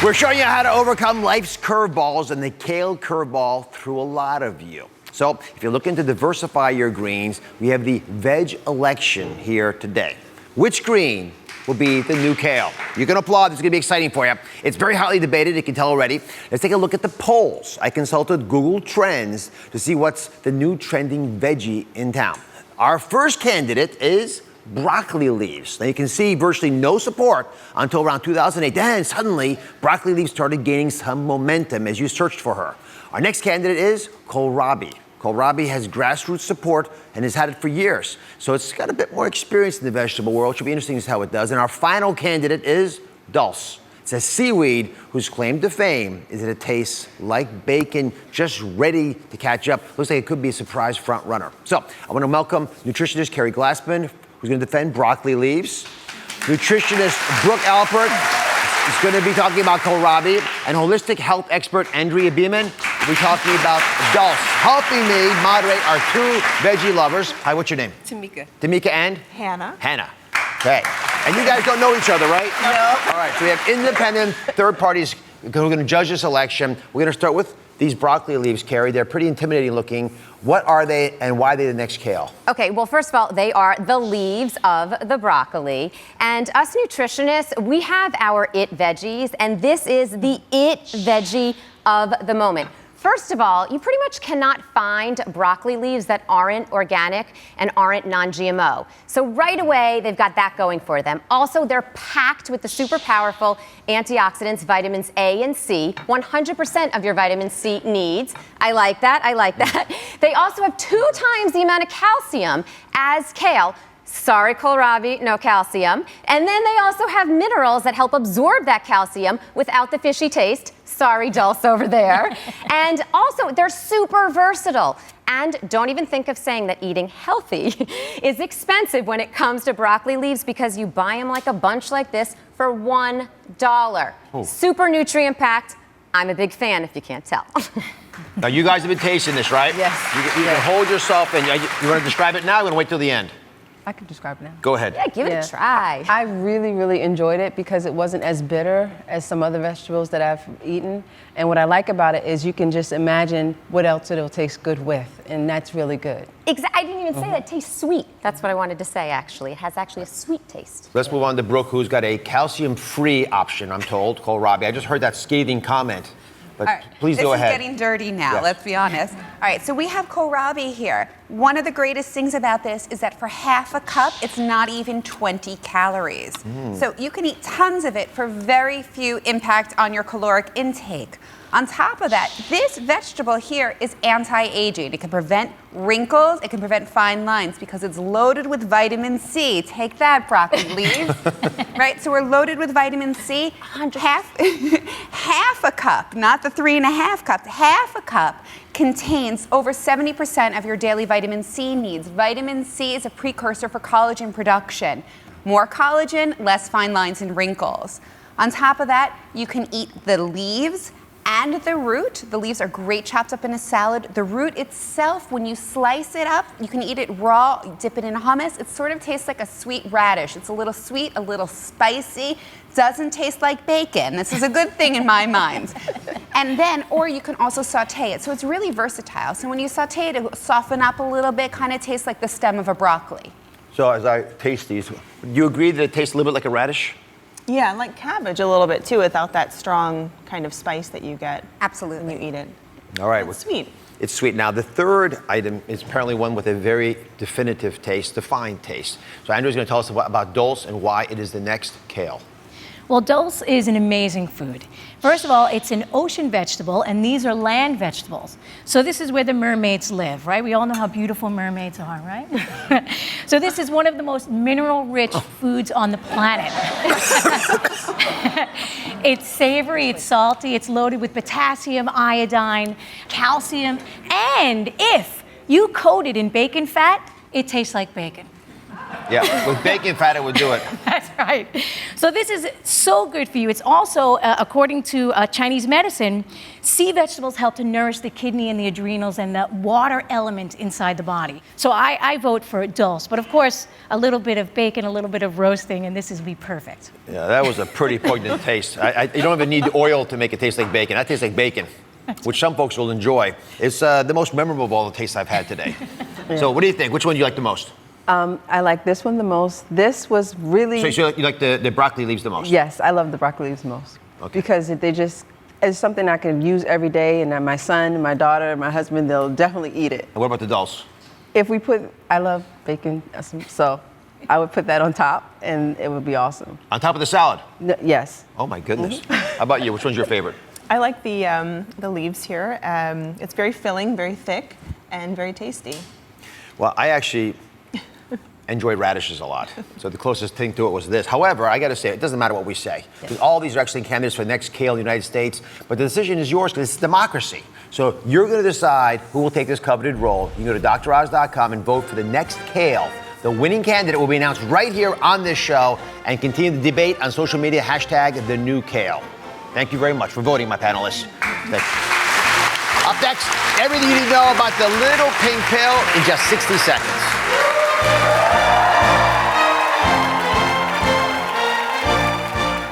We're showing you how to overcome life's curveballs, and the kale curveball threw a lot of you. So if you're looking to diversify your greens, we have the veg election here today. Which green will be the new kale? You can applaud. This is going to be exciting for you. It's very hotly debated. You can tell already. Let's take a look at the polls. I consulted Google Trends to see what's the new trending veggie in town. Our first candidate is broccoli leaves. Now you can see virtually no support until around 2008. Then suddenly, broccoli leaves started gaining some momentum as you searched for her. Our next candidate is kohlrabi. Kohlrabi has grassroots support and has had it for years. So it's got a bit more experience in the vegetable world. Should be interesting to see how it does. And our final candidate is dulse. It's a seaweed whose claim to fame is that it tastes like bacon, just ready to catch up. Looks like it could be a surprise front runner. So I want to welcome nutritionist Carrie Glassman, who's going to defend broccoli leaves. Nutritionist Brooke Alpert is going to be talking about kohlrabi. And holistic health expert Andrea Beeman will be talking about dulse. Helping me moderate our two veggie lovers. Hi, what's your name? Tamika. Tamika and? Hannah. Hannah. Okay. And you guys don't know each other, right? No. All right, so we have independent third parties who are going to judge this election. We're going to start with these broccoli leaves, Carrie. They're pretty intimidating looking. What are they and why are they the next kale? Okay, well, first of all, they are the leaves of the broccoli. And us nutritionists, we have our it veggies, and this is the it veggie of the moment. First of all, you pretty much cannot find broccoli leaves that aren't organic and aren't non-GMO. So right away, they've got that going for them. Also, they're packed with the super powerful antioxidants, vitamins A and C, 100% of your vitamin C needs. I like that, I like that. They also have 2 times the amount of calcium as kale. Sorry, kohlrabi, no calcium. And then they also have minerals that help absorb that calcium without the fishy taste. Sorry, dulse over there. And also, they're super versatile. And don't even think of saying that eating healthy is expensive when it comes to broccoli leaves, because you buy them like a bunch like this for $1. Oh. Super nutrient packed. I'm a big fan, if you can't tell. Now, you guys have been tasting this, right? Yes. You can hold yourself and you want to describe it now? I'm going to wait till the end. I can describe it now. Go ahead. Yeah, give it a try. I really, really enjoyed it because it wasn't as bitter as some other vegetables that I've eaten. And what I like about it is you can just imagine what else it'll taste good with, and that's really good. I didn't even say that. It tastes sweet. That's what I wanted to say, actually. It has actually a sweet taste. Let's move on to Brooke, who's got a calcium-free option, I'm told, kohlrabi. I just heard that scathing comment. But All right. please go ahead. This is getting dirty now, Yes. let's be honest. All right, so we have kohlrabi here. One of the greatest things about this is that for half a cup, it's not even 20 calories. So you can eat tons of it for very few impact on your caloric intake. On top of that, this vegetable here is anti-aging. It can prevent wrinkles, it can prevent fine lines because it's loaded with vitamin C. Take that, broccoli leaves. Right, so we're loaded with vitamin C. Half a cup, not the 3.5 cups, half a cup contains over 70% of your daily vitamin C needs. Vitamin C is a precursor for collagen production. More collagen, less fine lines and wrinkles. On top of that, you can eat the leaves and the root. The leaves are great chopped up in a salad. The root itself, when you slice it up, you can eat it raw, dip it in hummus. It sort of tastes like a sweet radish. It's a little sweet, a little spicy. Doesn't taste like bacon. This is a good thing in my mind. And then, or you can also saute it. So it's really versatile. So when you saute it, it'll soften up a little bit, kind of tastes like the stem of a broccoli. So as I taste these, do you agree that it tastes a little bit like a radish? Yeah, like cabbage a little bit too, without that strong kind of spice that you get Absolutely. when you eat it. All right. It's sweet. It's sweet. Now, the third item is apparently one with a very definitive taste, defined taste. So Andrew's going to tell us about dulse and why it is the next kale. Well, dulse is an amazing food. First of all, it's an ocean vegetable, and these are land vegetables. So this is where the mermaids live, right? We all know how beautiful mermaids are, right? So this is one of the most mineral-rich foods on the planet. It's savory, it's salty, it's loaded with potassium, iodine, calcium, and if you coat it in bacon fat, it tastes like bacon. Yeah, with bacon fat, it would do it. That's right. So this is so good for you. It's also, according to Chinese medicine, sea vegetables help to nourish the kidney and the adrenals and the water element inside the body. So I vote for dulse. But of course, a little bit of bacon, a little bit of roasting, and this is be perfect. Yeah, that was a pretty poignant taste. You don't even need oil to make it taste like bacon. That tastes like bacon, which some folks will enjoy. It's the most memorable of all the tastes I've had today. Yeah. So what do you think? Which one do you like the most? I like this one the most. This was really... So you like the broccoli leaves the most? Yes, I love the broccoli leaves the most. Okay. Because it's something I can use every day, and my son, my daughter, my husband, they'll definitely eat it. And what about the dulse? I love bacon, so I would put that on top, and it would be awesome. On top of the salad? Yes. Oh my goodness. How about you? Which one's your favorite? I like the leaves here. It's very filling, very thick, and very tasty. Well, I actually enjoy radishes a lot. So the closest thing to it was this. However, I gotta say, it doesn't matter what we say, because all these are excellent candidates for the next kale in the United States, but the decision is yours because it's democracy. So you're gonna decide who will take this coveted role. You can go to droz.com and vote for the next kale. The winning candidate will be announced right here on this show, and continue the debate on social media, #TheNewKale. Thank you very much for voting, my panelists. Thank you. Up next, everything you need to know about the little pink pill in just 60 seconds.